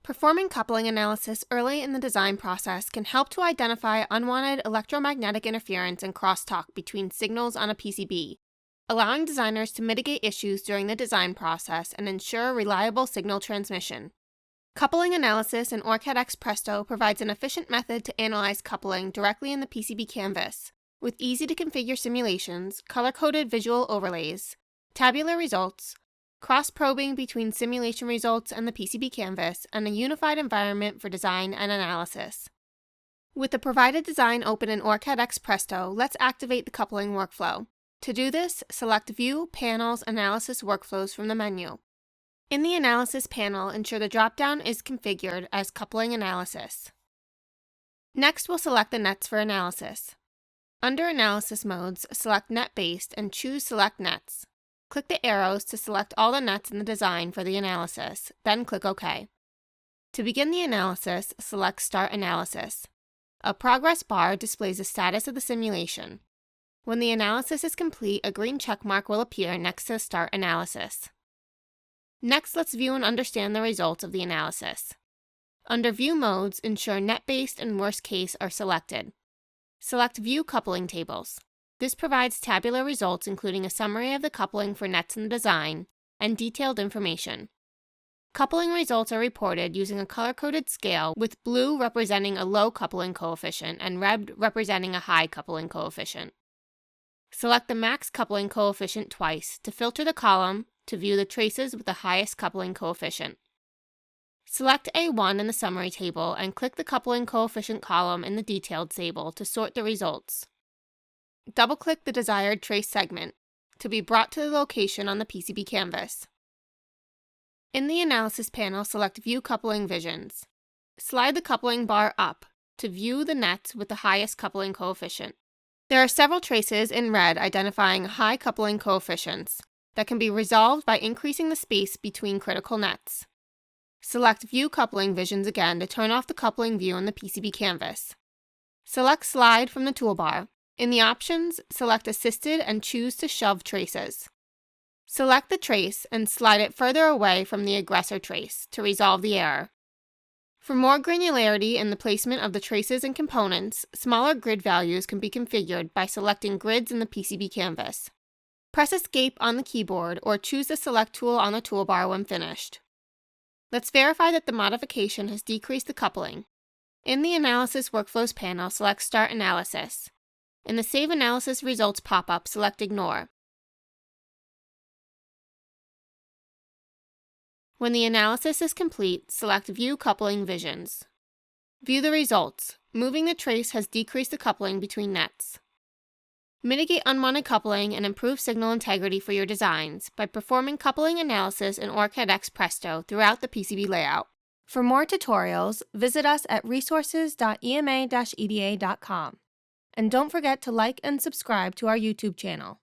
Performing coupling analysis early in the design process can help to identify unwanted electromagnetic interference and crosstalk between signals on a PCB, allowing designers to mitigate issues during the design process and ensure reliable signal transmission. Coupling analysis in OrCAD X Presto provides an efficient method to analyze coupling directly in the PCB canvas, with easy-to-configure simulations, color-coded visual overlays, tabular results, cross-probing between simulation results and the PCB canvas, and a unified environment for design and analysis. With the provided design open in OrCAD X Presto, let's activate the coupling workflow. To do this, select View, Panels, Analysis Workflows from the menu. In the Analysis panel, ensure the drop-down is configured as Coupling Analysis. Next, we'll select the nets for analysis. Under Analysis Modes, select Net-Based and choose Select Nets. Click the arrows to select all the nets in the design for the analysis, then click OK. To begin the analysis, select Start Analysis. A progress bar displays the status of the simulation. When the analysis is complete, a green checkmark will appear next to Start Analysis. Next, let's view and understand the results of the analysis. Under View Modes, ensure Net-Based and Worst Case are selected. Select View Coupling Tables. This provides tabular results including a summary of the coupling for nets in the design and detailed information. Coupling results are reported using a color-coded scale, with blue representing a low coupling coefficient and red representing a high coupling coefficient. Select the max coupling coefficient twice to filter the column to view the traces with the highest coupling coefficient. Select A1 in the summary table and click the coupling coefficient column in the detailed table to sort the results. Double-click the desired trace segment to be brought to the location on the PCB canvas. In the Analysis panel, select View Coupling Visions. Slide the coupling bar up to view the nets with the highest coupling coefficient. There are several traces in red identifying high coupling coefficients that can be resolved by increasing the space between critical nets. Select View Coupling Visions again to turn off the coupling view in the PCB canvas. Select Slide from the toolbar. In the options, select Assisted and choose to shove traces. Select the trace and slide it further away from the aggressor trace to resolve the error. For more granularity in the placement of the traces and components, smaller grid values can be configured by selecting grids in the PCB canvas. Press Escape on the keyboard or choose the Select tool on the toolbar when finished. Let's verify that the modification has decreased the coupling. In the Analysis Workflows panel, select Start Analysis. In the Save Analysis Results pop-up, select Ignore. When the analysis is complete, select View Coupling Visions. View the results. Moving the trace has decreased the coupling between nets. Mitigate unwanted coupling and improve signal integrity for your designs by performing coupling analysis in OrCAD X Presto throughout the PCB layout. For more tutorials, visit us at resources.ema-eda.com. And don't forget to like and subscribe to our YouTube channel.